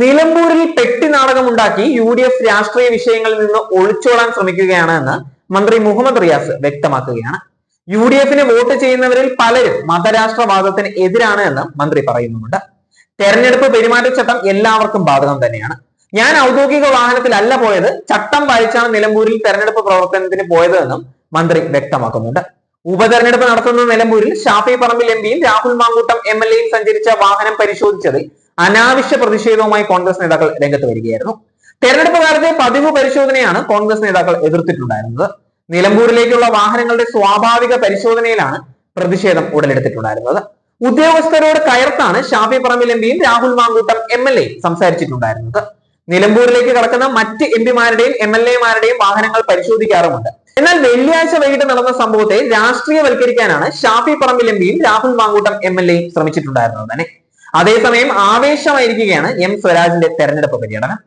നിലമ്പൂരിൽ പെട്ടി നാടകമുണ്ടാക്കി UDF രാഷ്ട്രീയ വിഷയങ്ങളിൽ നിന്ന് ഒളിച്ചോടാൻ ശ്രമിക്കുകയാണ് എന്ന് മന്ത്രി മുഹമ്മദ് റിയാസ് വ്യക്തമാക്കുകയാണ്. UDFന് വോട്ട് ചെയ്യുന്നവരിൽ പലരും മതരാഷ്ട്രവാദത്തിന് എതിരാണ് എന്ന് മന്ത്രി പറയുന്നുണ്ട്. തെരഞ്ഞെടുപ്പ് പെരുമാറ്റച്ചട്ടം എല്ലാവർക്കും ബാധകം തന്നെയാണ്. ഞാൻ ഔദ്യോഗിക വാഹനത്തിലല്ല പോയത്, ചട്ടം വായിച്ചാണ് നിലമ്പൂരിൽ തെരഞ്ഞെടുപ്പ് പ്രവർത്തനത്തിന് പോയത് എന്നും മന്ത്രി വ്യക്തമാക്കുന്നുണ്ട്. ഉപതെരഞ്ഞെടുപ്പ് നടത്തുന്ന നിലമ്പൂരിൽ ഷാഫി പറമ്പിൽ MPയും രാഹുൽ മാങ്കൂട്ടം MLAയും സഞ്ചരിച്ച വാഹനം പരിശോധിച്ചതിൽ അനാവശ്യ പ്രതിഷേധവുമായി കോൺഗ്രസ് നേതാക്കൾ രംഗത്ത് വരികയായിരുന്നു. തെരഞ്ഞെടുപ്പ് കാലത്തെ പതിവ് പരിശോധനയാണ് കോൺഗ്രസ് നേതാക്കൾ എതിർത്തിട്ടുണ്ടായിരുന്നത്. നിലമ്പൂരിലേക്കുള്ള വാഹനങ്ങളുടെ സ്വാഭാവിക പരിശോധനയിലാണ് പ്രതിഷേധം ഉടലെടുത്തിട്ടുണ്ടായിരുന്നത്. ഉദ്യോഗസ്ഥരോട് കയർത്താണ് ഷാഫി പറമ്പിൽ MPയും രാഹുൽ മാങ്കൂട്ടം MLA സംസാരിച്ചിട്ടുണ്ടായിരുന്നത്. നിലമ്പൂരിലേക്ക് കടക്കുന്ന മറ്റ് MPമാരുടെയും MLAമാരുടെയും വാഹനങ്ങൾ പരിശോധിക്കാറുമുണ്ട്. എന്നാൽ വെള്ളിയാഴ്ച വൈകിട്ട് നടന്ന സംഭവത്തെ രാഷ്ട്രീയവൽക്കരിക്കാനാണ് ഷാഫി പറമ്പിൽ MPയും രാഹുൽ മാങ്കൂട്ടം MLAയും ശ്രമിച്ചിട്ടുണ്ടായിരുന്നത് തന്നെ. അതേസമയം ആവേശമായിരിക്കുകയാണ് സ്വരാജിന്റെ തെരഞ്ഞെടുപ്പ് പര്യടനം.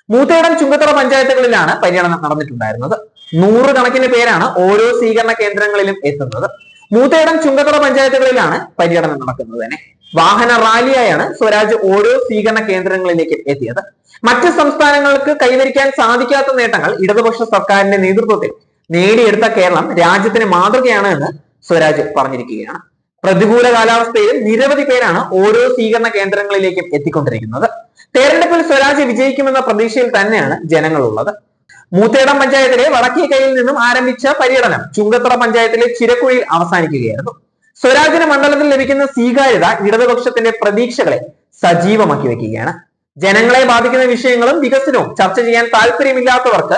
മൂത്തേടം ചുങ്കത്തറ പഞ്ചായത്തുകളിലാണ് പര്യടനം നടന്നിട്ടുണ്ടായിരുന്നത്. 100 കണക്കിന് പേരാണ് ഓരോ സ്വീകരണ കേന്ദ്രങ്ങളിലും എത്തുന്നത്. മൂത്തേടം ചുങ്കത്തറ പഞ്ചായത്തുകളിലാണ് പര്യടനം നടക്കുന്നത് തന്നെ. വാഹന റാലിയായാണ് സ്വരാജ് ഓരോ സ്വീകരണ കേന്ദ്രങ്ങളിലേക്ക് എത്തിയത്. മറ്റ് സംസ്ഥാനങ്ങൾക്ക് കൈവരിക്കാൻ സാധിക്കാത്ത നേട്ടങ്ങൾ ഇടതുപക്ഷ സർക്കാരിന്റെ നേതൃത്വത്തിൽ നേടിയെടുത്ത കേരളം രാജ്യത്തിന് മാതൃകയാണ് എന്ന് സ്വരാജ് പറഞ്ഞിരിക്കുകയാണ്. പ്രതികൂല കാലാവസ്ഥയിൽ നിരവധി പേരാണ് ഓരോ സ്വീകരണ കേന്ദ്രങ്ങളിലേക്കും എത്തിക്കൊണ്ടിരിക്കുന്നത്. തെരഞ്ഞെടുപ്പിൽ സ്വരാജ് വിജയിക്കുമെന്ന പ്രതീക്ഷയിൽ തന്നെയാണ് ജനങ്ങളുള്ളത്. മൂത്തേടം പഞ്ചായത്തിലെ വടക്കേക്കൈയിൽ നിന്നും ആരംഭിച്ച പര്യടനം ചുങ്കത്തറ പഞ്ചായത്തിലെ ചിരക്കുഴിയിൽ അവസാനിക്കുകയായിരുന്നു. സ്വരാജിന് മണ്ഡലത്തിൽ ലഭിക്കുന്ന സ്വീകാര്യത ഇടതുപക്ഷത്തിന്റെ പ്രതീക്ഷകളെ സജീവമാക്കി വെക്കുകയാണ്. ജനങ്ങളെ ബാധിക്കുന്ന വിഷയങ്ങളും വികസനവും ചർച്ച ചെയ്യാൻ താല്പര്യമില്ലാത്തവർക്ക്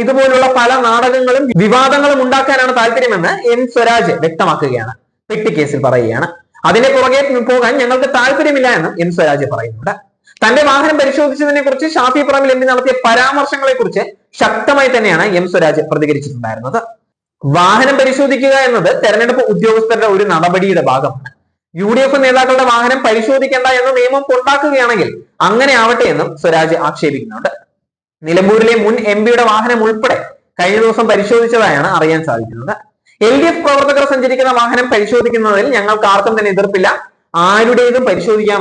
ഇതുപോലുള്ള പല നാടകങ്ങളും വിവാദങ്ങളും ഉണ്ടാക്കാനാണ് താല്പര്യമെന്ന് സ്വരാജ് വ്യക്തമാക്കുകയാണ്. പെട്ടിക്കേസിൽ പറയുകയാണ്. അതിന്റെ പുറകെ പോകാൻ ഞങ്ങൾക്ക് താല്പര്യമില്ല എന്ന് സ്വരാജ് പറയുന്നുണ്ട്. തന്റെ വാഹനം പരിശോധിച്ചതിനെ കുറിച്ച് ഷാഫി പറമ്പിൽ MP നടത്തിയ പരാമർശങ്ങളെ കുറിച്ച് ശക്തമായി തന്നെയാണ് സ്വരാജ് പ്രതികരിച്ചിട്ടുണ്ടായിരുന്നത്. വാഹനം പരിശോധിക്കുക എന്നത് തെരഞ്ഞെടുപ്പ് ഉദ്യോഗസ്ഥരുടെ ഒരു നടപടിയുടെ ഭാഗമാണ്. UDF നേതാക്കളുടെ വാഹനം പരിശോധിക്കേണ്ട എന്ന നിയമം കൊണ്ടാക്കുകയാണെങ്കിൽ അങ്ങനെ ആവട്ടെ എന്നും സ്വരാജ് ആക്ഷേപിക്കുന്നുണ്ട്. നിലമ്പൂരിലെ മുൻ MPയുടെ വാഹനം ഉൾപ്പെടെ കഴിഞ്ഞ ദിവസം പരിശോധിച്ചതായാണ് അറിയാൻ സാധിക്കുന്നത്. LDF പ്രവർത്തകർ സഞ്ചരിക്കുന്ന വാഹനം പരിശോധിക്കുന്നതിൽ ഞങ്ങൾക്ക് ആർക്കും തന്നെ എതിർപ്പില്ല. ആരുടേതും പരിശോധിക്കാം